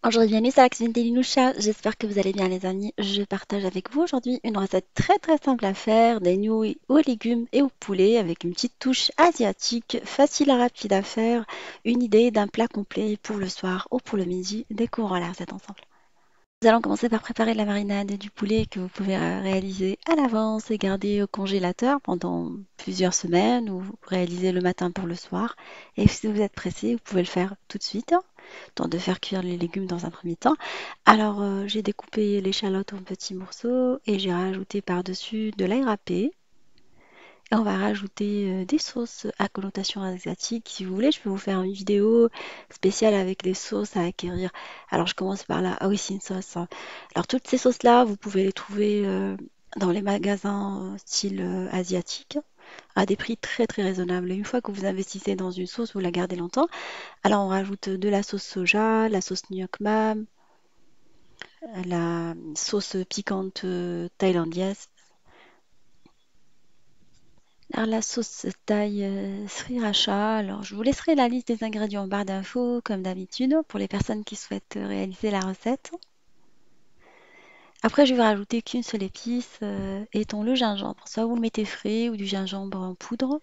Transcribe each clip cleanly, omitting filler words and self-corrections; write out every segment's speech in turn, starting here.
Aujourd'hui, bienvenue sur la cuisine d'Elinoucha. J'espère que vous allez bien, les amis. Je partage avec vous aujourd'hui une recette très très simple à faire, des nouilles aux légumes et au poulet avec une petite touche asiatique, facile et rapide à faire. Une idée d'un plat complet pour le soir ou pour le midi. Découvrons la recette ensemble. Nous allons commencer par préparer la marinade du poulet que vous pouvez réaliser à l'avance et garder au congélateur pendant plusieurs semaines ou réaliser le matin pour le soir. Et si vous êtes pressé, vous pouvez le faire tout de suite, temps de faire cuire les légumes dans un premier temps. Alors, j'ai découpé l'échalote en petits morceaux et j'ai rajouté par-dessus de l'ail râpé. Et on va rajouter des sauces à connotation asiatique. Si vous voulez, je peux vous faire une vidéo spéciale avec les sauces à acquérir. Alors, je commence par là. Ah oui, c'est une sauce, hein. Alors, toutes ces sauces-là, vous pouvez les trouver dans les magasins style asiatique à des prix très très raisonnables. Et une fois que vous investissez dans une sauce, vous la gardez longtemps. Alors, on rajoute de la sauce soja, la sauce Nuoc Mam, la sauce piquante thaïlandaise. Alors la sauce thaï sriracha, alors je vous laisserai la liste des ingrédients en barre d'infos comme d'habitude pour les personnes qui souhaitent réaliser la recette. Après je vais rajouter qu'une seule épice étant le gingembre. Soit vous le mettez frais ou du gingembre en poudre.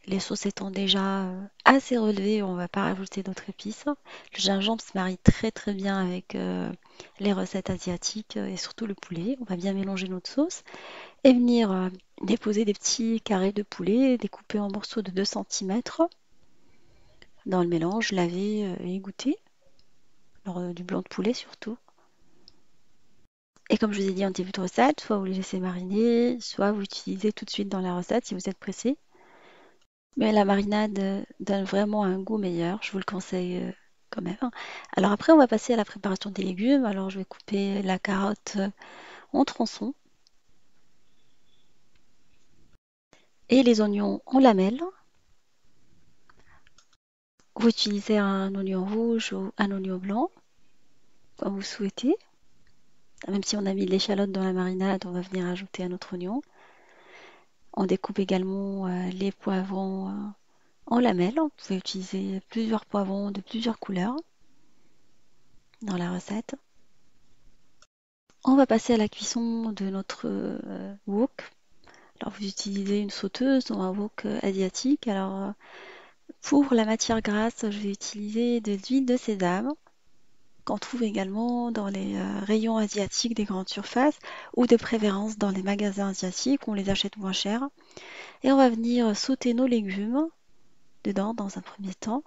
Les sauces étant déjà assez relevées, on ne va pas rajouter d'autres épices. Le gingembre se marie très très bien avec les recettes asiatiques et surtout le poulet. On va bien mélanger notre sauce et venir déposer des petits carrés de poulet découpés en morceaux de 2 centimètres dans le mélange, laver et égoutter, alors du blanc de poulet surtout. Et comme je vous ai dit en début de recette, soit vous les laissez mariner, soit vous utilisez tout de suite dans la recette si vous êtes pressé. Mais la marinade donne vraiment un goût meilleur, je vous le conseille quand même. Alors après, on va passer à la préparation des légumes. Alors je vais couper la carotte en tronçons et les oignons en lamelles. Vous utilisez un oignon rouge ou un oignon blanc, comme vous souhaitez. Même si on a mis de l'échalote dans la marinade, on va venir ajouter un autre oignon. On découpe également les poivrons en lamelles. Vous pouvez utiliser plusieurs poivrons de plusieurs couleurs dans la recette. On va passer à la cuisson de notre wok. Alors vous utilisez une sauteuse ou un wok asiatique. Alors pour la matière grasse, je vais utiliser de l'huile de sésame qu'on trouve également dans les rayons asiatiques des grandes surfaces ou de préférence dans les magasins asiatiques où on les achète moins cher. Et on va venir sauter nos légumes dedans dans un premier temps.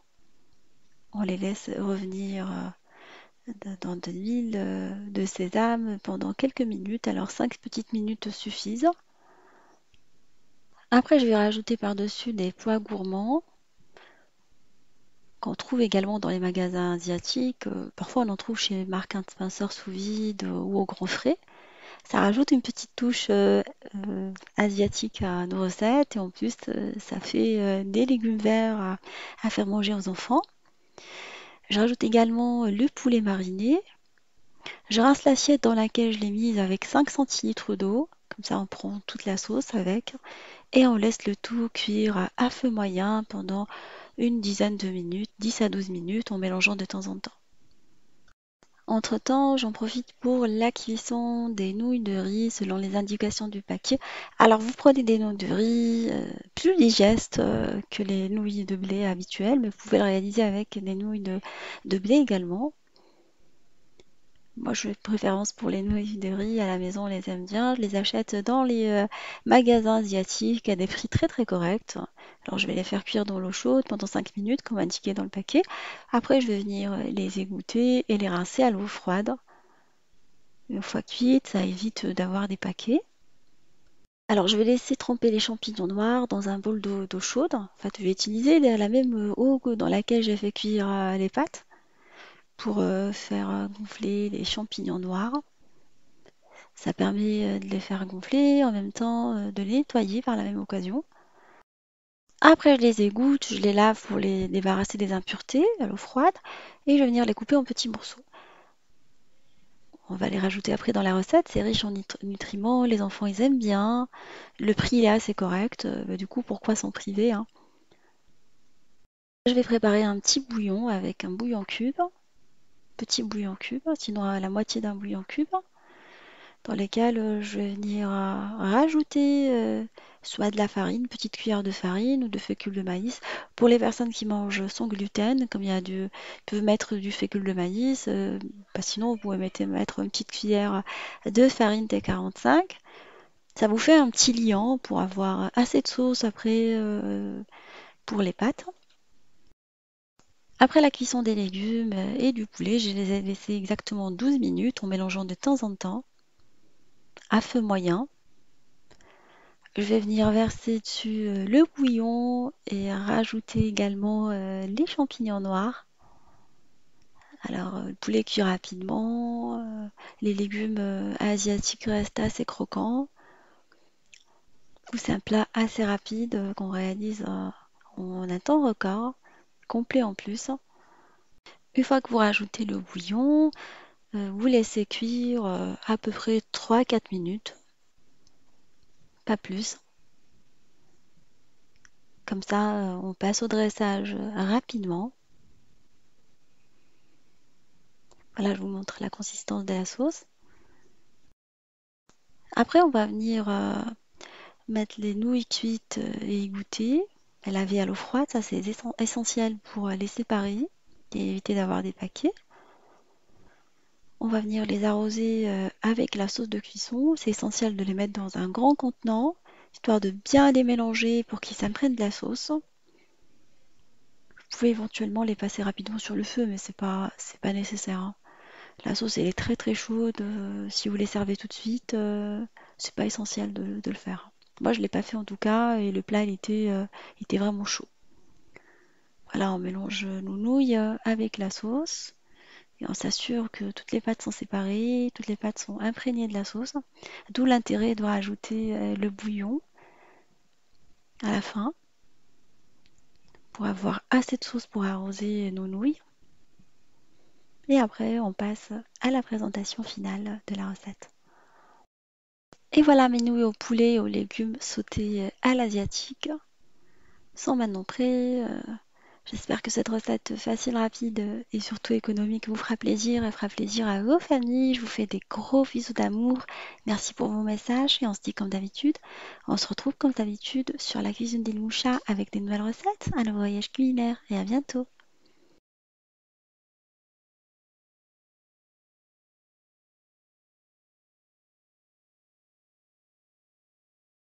On les laisse revenir dans de l'huile de sésame pendant quelques minutes. Alors 5 petites minutes suffisent. Après, je vais rajouter par-dessus des pois gourmands qu'on trouve également dans les magasins asiatiques. Parfois, on en trouve chez Marks and Spencer sous vide ou au grand frais. Ça rajoute une petite touche asiatique à nos recettes et en plus, ça fait des légumes verts à faire manger aux enfants. Je rajoute également le poulet mariné. Je rince l'assiette dans laquelle je l'ai mise avec 5 centilitres d'eau. Comme ça, on prend toute la sauce avec. Et on laisse le tout cuire à feu moyen pendant une dizaine de minutes, 10 à 12 minutes, en mélangeant de temps en temps. Entre-temps, j'en profite pour la cuisson des nouilles de riz selon les indications du paquet. Alors, vous prenez des nouilles de riz plus digestes que les nouilles de blé habituelles, mais vous pouvez le réaliser avec des nouilles de blé également. Moi, je fais préférence pour les nouilles de riz à la maison, on les aime bien. Je les achète dans les magasins asiatiques à des prix très très corrects. Alors, je vais les faire cuire dans l'eau chaude pendant 5 minutes, comme indiqué dans le paquet. Après, je vais venir les égoutter et les rincer à l'eau froide. Une fois cuites, ça évite d'avoir des paquets. Alors, je vais laisser tremper les champignons noirs dans un bol d'eau chaude. En fait, je vais utiliser la même eau dans laquelle j'ai fait cuire les pâtes pour faire gonfler les champignons noirs. Ça permet de les faire gonfler, en même temps de les nettoyer par la même occasion. Après, je les égoutte, je les lave pour les débarrasser des impuretés à l'eau froide et je vais venir les couper en petits morceaux. On va les rajouter après dans la recette, c'est riche en nutriments, les enfants ils aiment bien, le prix est assez correct, du coup pourquoi s'en priver, hein. Je vais préparer un petit bouillon avec un bouillon cube. petits bouillons cubes, sinon à la moitié d'un bouillon cube, dans lesquels je vais venir rajouter soit de la farine, petite cuillère de farine ou de fécule de maïs. Pour les personnes qui mangent sans gluten, comme ils peuvent mettre du fécule de maïs, sinon vous pouvez mettre une petite cuillère de farine T45. Ça vous fait un petit liant pour avoir assez de sauce après pour les pâtes. Après la cuisson des légumes et du poulet, je les ai laissés exactement 12 minutes en mélangeant de temps en temps à feu moyen. Je vais venir verser dessus le bouillon et rajouter également les champignons noirs. Alors, le poulet cuit rapidement, les légumes asiatiques restent assez croquants. C'est un plat assez rapide qu'on réalise en un temps record, complet en plus. Une fois que vous rajoutez le bouillon, vous laissez cuire à peu près 3-4 minutes, pas plus. Comme ça, on passe au dressage rapidement. Voilà, je vous montre la consistance de la sauce. Après, on va venir mettre les nouilles cuites et égouttées, laver à l'eau froide. Ça, c'est essentiel pour les séparer et éviter d'avoir des paquets. On va venir les arroser avec la sauce de cuisson. C'est essentiel de les mettre dans un grand contenant, histoire de bien les mélanger pour qu'ils s'imprègnent de la sauce. Vous pouvez éventuellement les passer rapidement sur le feu, mais c'est pas nécessaire, hein. La sauce, elle est très très chaude. Si vous les servez tout de suite, c'est pas essentiel de le faire. Moi, je l'ai pas fait en tout cas, et le plat, il était vraiment chaud. Voilà, on mélange nos nouilles avec la sauce. Et on s'assure que toutes les pâtes sont séparées, toutes les pâtes sont imprégnées de la sauce. D'où l'intérêt de rajouter le bouillon à la fin pour avoir assez de sauce pour arroser nos nouilles. Et après, on passe à la présentation finale de la recette. Et voilà mes nouilles au poulet et aux légumes sautés à l'asiatique. Sont maintenant prêts. J'espère que cette recette facile, rapide et surtout économique vous fera plaisir et fera plaisir à vos familles. Je vous fais des gros bisous d'amour. Merci pour vos messages et on se dit comme d'habitude. On se retrouve comme d'habitude sur la cuisine d'Il Moucha avec des nouvelles recettes, un nouveau voyage culinaire et à bientôt.